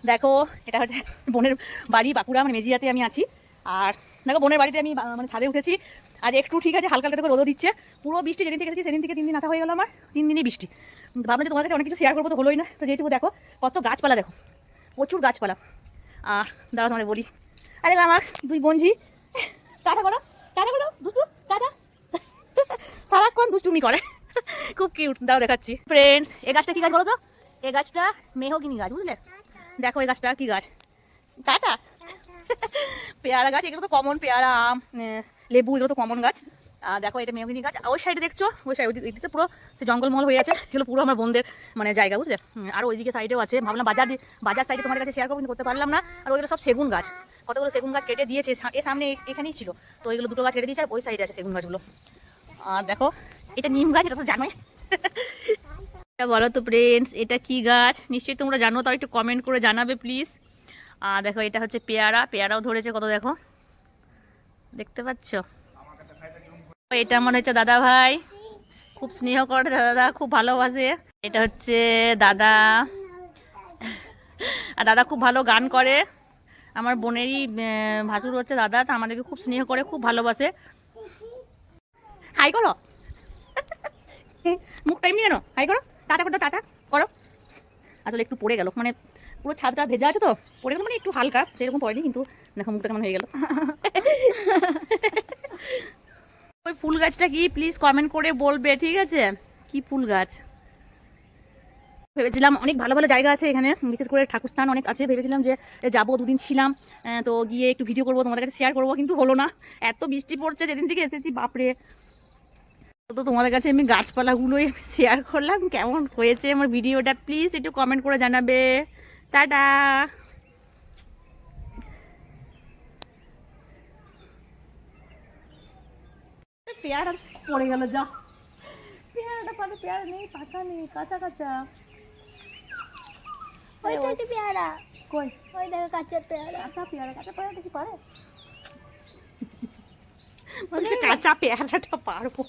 দেখো এটা হচ্ছে বোনের বাড়ি বাঁকুড়া, মানে মেজিয়াতে আমি আছি। আর দেখো বোনের বাড়িতে আমি মানে ছাদে উঠেছি। আজ একটু ঠিক আছে, হালকা হালকা করে রোদও দিচ্ছে। পুরো বৃষ্টি যেদিন থেকে এসেছি সেদিন থেকে 3 দিন আসা হয়ে গেল আমার, 3 দিনই বৃষ্টি। ভাবলাম যে তোমার কাছে অনেক কিছু শেয়ার করবো, তো হলোই না। তো যেটুকু দেখো কত গাছপালা, দেখো প্রচুর গাছপালা। আর দাঁড়া তোমাদের বলি, আরে আমার 2 বোনঝি টাটা করো, টাটা করো, দুষ্টু টাটা। সারাক্ষণ দুষ্টুমি করে, খুব কিউট। দাঁড়াও দেখাচ্ছি ফ্রেন্ডস। এই গাছটা কি গাছ বলো তো? এই গাছটা মেহগিনি গাছ, বুঝলে? দেখো এই গাছটা কি গাছ, টাটা। পেয়ারা গাছ, এগুলো তো কমন, পেয়ারা, আম, লেবু, এগুলো তো কমন গাছ। দেখো এটা মেহগিনি গাছ। ওই সাইডে দেখছো, ওই সাইড ওইদিকে পুরো সে জঙ্গলমহল হয়ে আছে। এগুলো পুরো আমার বোনদের মানে জায়গা, বুঝলে? আর ওইদিকে সাইডেও আছে। ভাবলাম বাজার সাইডে তোমাদের কাছে শেয়ার করবো, কিন্তু করতে পারলাম না। আর ওইগুলো সব সেগুন গাছ, কতগুলো সেগুন গাছ কেটে দিয়েছে। এর সামনে এখানেই ছিল, তো এগুলো 2টো গাছ কেটে দিয়েছে। আর ওই সাইডে আছে সেগুন গাছগুলো। আর দেখো এটা নিম গাছ, এটা তো জানোই। বলো তো ফ্রেন্ডস, এটা কি গাছ? নিশ্চয়ই তোমরা জানো, তাও একটু কমেন্ট করে জানাবে প্লিজ। আর দেখো এটা হচ্ছে পেয়ারা, পেয়ারাও ধরেছে কত, দেখো দেখতে পাচ্ছ? এটা মনে হচ্ছে দাদা ভাই, খুব স্নেহ করে দাদা, খুব ভালোবাসে। এটা হচ্ছে দাদা, আর দাদা খুব ভালো গান করে। আমার বোনেরই ভাসুর হচ্ছে দাদা, তা আমাদেরকে খুব স্নেহ করে, খুব ভালোবাসে। হাই করো, মুখটা এমনি জানো, হাই করো, টাটা করো, টাটা করো। আসলে একটু পড়ে গেল, মানে পুরো ছাদটা ভেজা আছে তো, পড়ে গেল, মানে একটু হালকা, সেরকম পড়েনি, কিন্তু দেখো মুখটা কেমন হয়ে গেল। ওই ফুল গাছটা কি প্লিজ কমেন্ট করে বলবে, ঠিক আছে? কি ফুল গাছ? ভেবেছিলাম অনেক ভালো ভালো জায়গা আছে এখানে, বিশেষ করে ঠাকুরস্থান অনেক আছে। ভেবেছিলাম যে যাবো, 2 দিন ছিলাম, তো গিয়ে একটু ভিডিও করবো, তোমাদের কাছে শেয়ার করবো, কিন্তু হলো না। এত বৃষ্টি পড়ছে যেদিন থেকে এসেছি, বাপরে। তো তোমাদের কাছে আমি গাছপালাগুলোই শেয়ার করলাম। কেমন হয়েছে আমার ভিডিওটা প্লিজ একটু কমেন্ট করে জানাবে। টাটা। পেয়ারা পড়ে গেল, যা। পেয়ারাটা পারে, পেয়ারা নেই, পাকা নেই, কাঁচা কাঁচা। ওই তো একটা পেয়ারা, কই? ওই দেখো কাঁচা পেয়ারা। কাঁচা পেয়ারা, কাঁচা পেয়ারাটা কি পারে? বলছে কাঁচা পেয়ারাটা পারবো।